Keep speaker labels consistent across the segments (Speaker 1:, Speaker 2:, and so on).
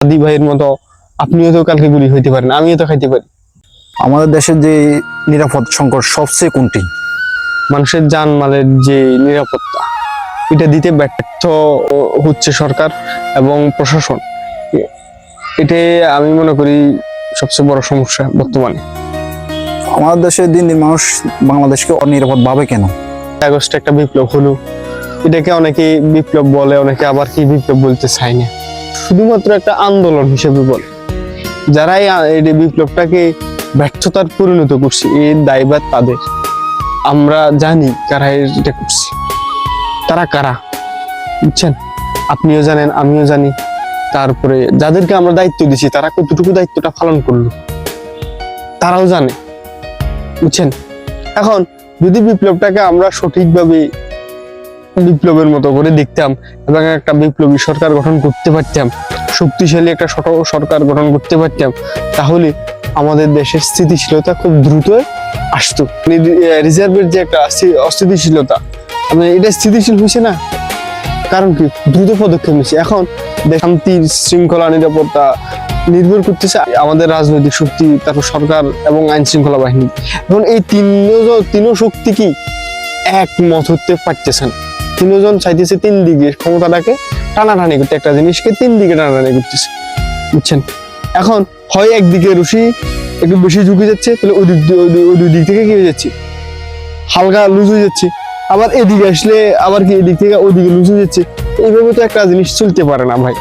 Speaker 1: হাদি ভাইয়ের মতো আপনিও তো কালকে গুলি হইতে পারেন, আমিও তো খাইতে পারি।
Speaker 2: আমাদের দেশের যে নিরাপদ সংকট সবচেয়ে কোনটি?
Speaker 1: মানুষের জানমালের যে নিরাপত্তা, এটা দিতে ব্যর্থ হচ্ছে সরকার এবং প্রশাসন। এটাই আমি মনে করি সবচেয়ে বড় সমস্যা বর্তমানে।
Speaker 2: আমাদের দেশে দিন দিন মানুষ বাংলাদেশকে অনিরাপদ ভাবে কেন?
Speaker 1: আগস্টে একটা বিপ্লব হলো, এটাকে অনেকে বিপ্লব বলে, অনেকে আবার কি বিপ্লব বলতে চায় না, শুধুমাত্র একটা আন্দোলন হিসেবে বলে। যারাই এই বিপ্লবটাকে ব্যর্থতার পরিণত করছে, এর দায়ভার তাদের। আমরা জানি কারা এটা করছে, তারা কারা, বুঝছেন? আপনিও জানেন, আমিও জানি। তারপরে যাদেরকে আমরা দায়িত্ব দিচ্ছি তারা কতটুকু দায়িত্বটা পালন করলো তারাও জানে, বুঝছেন? এখন যদি বিপ্লবটাকে আমরা সঠিকভাবে বিপ্লবের মতো করে দেখতাম এবং একটা বিপ্লবী সরকার গঠন করতে পারতাম, শক্তিশালী একটা সরকার গঠন করতে পারতাম, তাহলে আমাদের দেশের স্থিতিশীলতা খুব দ্রুত আসতো। রিজার্ভের যে একটা অস্থিতিশীলতা, এটা স্থিতিশীল হয়েছে না, কারণ কি? দ্রুত পদক্ষেপ নিচ্ছে। এখন শান্তির শৃঙ্খলা নিরাপত্তা নির্ভর করতেছে আমাদের রাজনৈতিক শক্তি, তারপর সরকার এবং আইন শৃঙ্খলা বাহিনী। এখন এই তিনও শক্তি কি একমত হতে পারতেছেন? তিনজন চাইতেছে তিন দিকে ক্ষমতাটাকে টানাটানি করতে, একটা জিনিসকে তিন দিকে টানাটানি করতেছে, বুঝছেন? এখন হয় একদিকে রশি একটু বেশি ঝুঁকে যাচ্ছে, তাহলে ওই দিক থেকে কি হয়ে যাচ্ছে, হালকা লুজ হয়ে যাচ্ছে। আবার এদিকে আসলে আবার কি এদিক থেকে ওদিকে লুজ হয়ে যাচ্ছে। এইভাবে তো একটা জিনিস চলতে পারে না ভাই।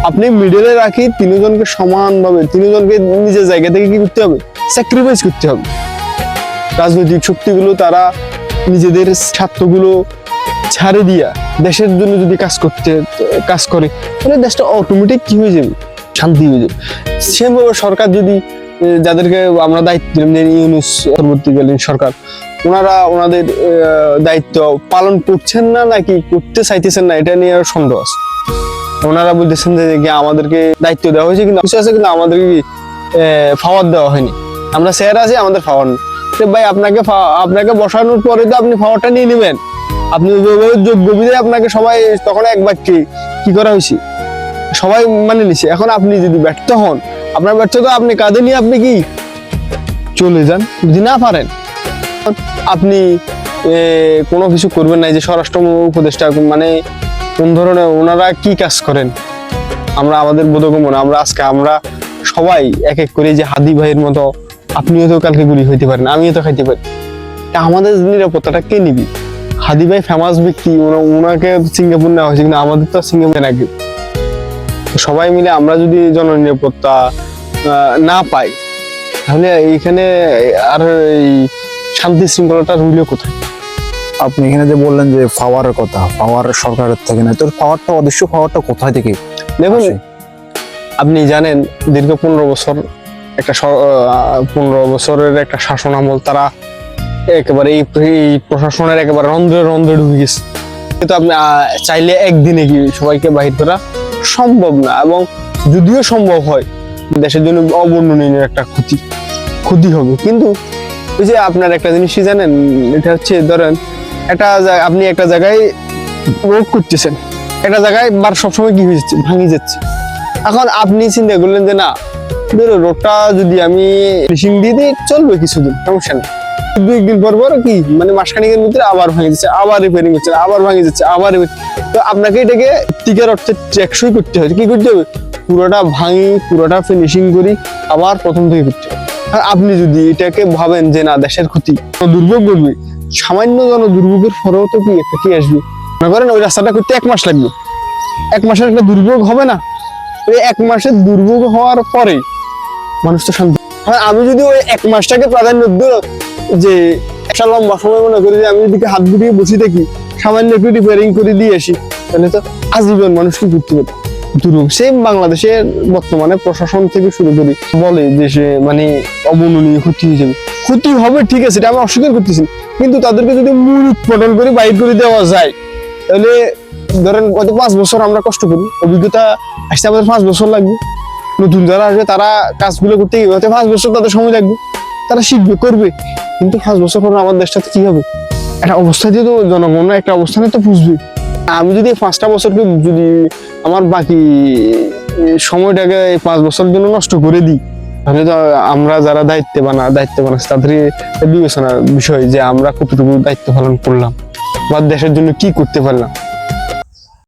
Speaker 1: আপনি মিডলে রাখি তিনজনকে সমানভাবে, তিনজনকে নিজের জায়গা থেকে কি করতে হবে, স্যাক্রিফাইস করতে হবে। রাজনৈতিক শক্তিগুলো তারা নিজেদের স্বার্থগুলো ছাড়ে দিয়া দেশের জন্য যদি কাজ করে, তাহলে দেশটা অটোমেটিক কি হয়ে যাবে, শান্তি হয়ে যাবে। সেভাবে সরকার যদি, যাদেরকে আমরা দায়িত্ব দিলাম, ইউনূস পরবর্তীকালীন সরকার, ওনারা ওনাদের দায়িত্ব পালন করছেন না নাকি করতে চাইতেছেন না, এটা নিয়ে সন্দেহ আছে। ওনারা বলতেছেন যে আমাদেরকে দায়িত্ব দেওয়া হয়েছে, কিন্তু কিছু আছে কিন্তু আমাদেরকে পাওয়ার দেওয়া হয়নি। আমরা চেয়ার আছি, আমাদের পাওয়ার নেই। ভাই আপনাকে বসানোর পরে তো আপনি পাওয়ারটা নিয়ে নেবেন। আপনি যোগ্য বিধায় আপনাকে সবাই তখন এক বাক্যে কি করা হয়েছে, সবাই মানে নিছে। এখন আপনি যদি ব্যর্থ হন, আপনার ব্যর্থতা আপনি কাঁধে নিয়ে আপনি কি চলে যান। যদি না পারেন, আপনি কোনো কিছু করবেন না। যে স্বরাষ্ট্র উপদেষ্টা মানে কোন ধরনের, ওনারা কি কাজ করেন আমরা আমাদের বোধগম্য না। আমরা সবাই এক এক করে যে হাদি ভাইয়ের মতো আপনিও তো কালকে গুলি হইতে পারেন, আমিও তো খাইতে পারি। আমাদের নিরাপত্তাটা কে নিবি? হাদি ভাই ফেমাস ব্যক্তি, ওনাকে সিঙ্গাপুর নেওয়া হয়েছে, কিন্তু আমাদের তো সিঙ্গাপুর নাকি। সবাই মিলে আমরা যদি জননিরাপত্তা না পাই, তাহলে এইখানে আর এই শান্তি শৃঙ্খলাটা রইল কোথায়?
Speaker 2: আপনি এখানে যে বললেন যে পাওয়ারের কথা, পাওয়ার সরকারের থেকে না, তোর পাওয়ারটা অদৃশ্য পাওয়ারটা কোথায় থেকে?
Speaker 1: দেখুন, আপনি জানেন দীর্ঘ 15 বছরের একটা শাসন আমল, তারা একেবারে এই প্রশাসনের একেবারে রন্ধ্রে ঢুকে গেছে। কিন্তু আপনি চাইলে একদিনে কি সবাইকে বাহির করা সম্ভব না, এবং যদিও সম্ভব হয় দেশের জন্য অবর্ণনীয় একটা ক্ষতি হবে। কিন্তু ওই যে আপনার একটা জিনিসই জানেন, এটা হচ্ছে ধরেন আপনি একটা জায়গায় রোড করতেছেন, একটা জায়গায় বার সবসময় কি হয়ে যাচ্ছে, ভাঙি যাচ্ছে। এখন আপনি চিন্তা করলেন যে না, রোডটা যদি আমি ফিনিশিং দিয়ে দিই চলবে কিছুদিন, সমস্যা নেই। 2 দিন পর কি মানে মাসখানেকের ভিতরে আবার ভাঙে যাচ্ছে, আবার রিপেয়ারিং হচ্ছে, আবার ভাঙে যাচ্ছে, আবার। তো আপনাকে এটাকে টিকার অর্থে টেকসই করতে হবে। কি করতে হবে? পুরোটা ভাঙি, পুরোটা ফিনিশিং করি, আবার প্রথম থেকে করতে হবে। আর আপনি যদি এটাকে ভাবেন যে না, দেশের ক্ষতি, দুর্ভোগ করবে, সামান্য দুর্ভোগের পরেও তো কি আসবে। মনে করেন ওই রাস্তাটা করতে 1 মাস লাগবে, 1 মাসের একটা দুর্ভোগ হবে না? ওই 1 মাসের দুর্ভোগ হওয়ার পরে মানুষ তো শান্তি। আমি যদি ওই 1 মাসটাকে প্রাধান্য দিই, যে একটা লম্বা সময় মনে করি যে আমি যদি হাত গুটিয়ে বসে থাকি, সামান্য একটু রিপেয়ারিং করে দিয়ে আসি, তাহলে তো আজীবন মানুষ কি করতে পারে। দুর্ভোগ সেই বাংলাদেশের বর্তমানে প্রশাসন থেকে শুরু করে বলে যে সে মানে অবর্ণনীয় ক্ষতি হয়ে যাবে। ক্ষতি হবে ঠিক আছে, এটা আমি অস্বীকার করতেছি, কিন্তু তাদেরকে যদি মূল উৎপাদন করে বাইর করে দেওয়া যায়, তাহলে ধরেন হয়তো 5 বছর আমরা কষ্ট করি, অভিজ্ঞতা আসতে আমাদের 5 বছর লাগবে। নতুন যারা আসবে তারা কাজগুলো করতে গিয়ে হয়তো 5 বছর তাদের সময় লাগবে, তারা শিখবে, করবে। কিন্তু 5 বছর পর আমার দেশটাতে কি হবে, একটা অবস্থা দিয়ে তো জনগণরা একটা অবস্থানে তো বুঝবে। আমি যদি 5টা বছরকে যদি আমার বাকি সময়টাকে এই 5 বছরের জন্য নষ্ট করে দিই, তাহলে তো আমরা যারা দায়িত্ববান আছে তাদের বিবেচনার বিষয় যে আমরা কতটুকু দায়িত্ব পালন করলাম বা দেশের জন্য কি করতে পারলাম।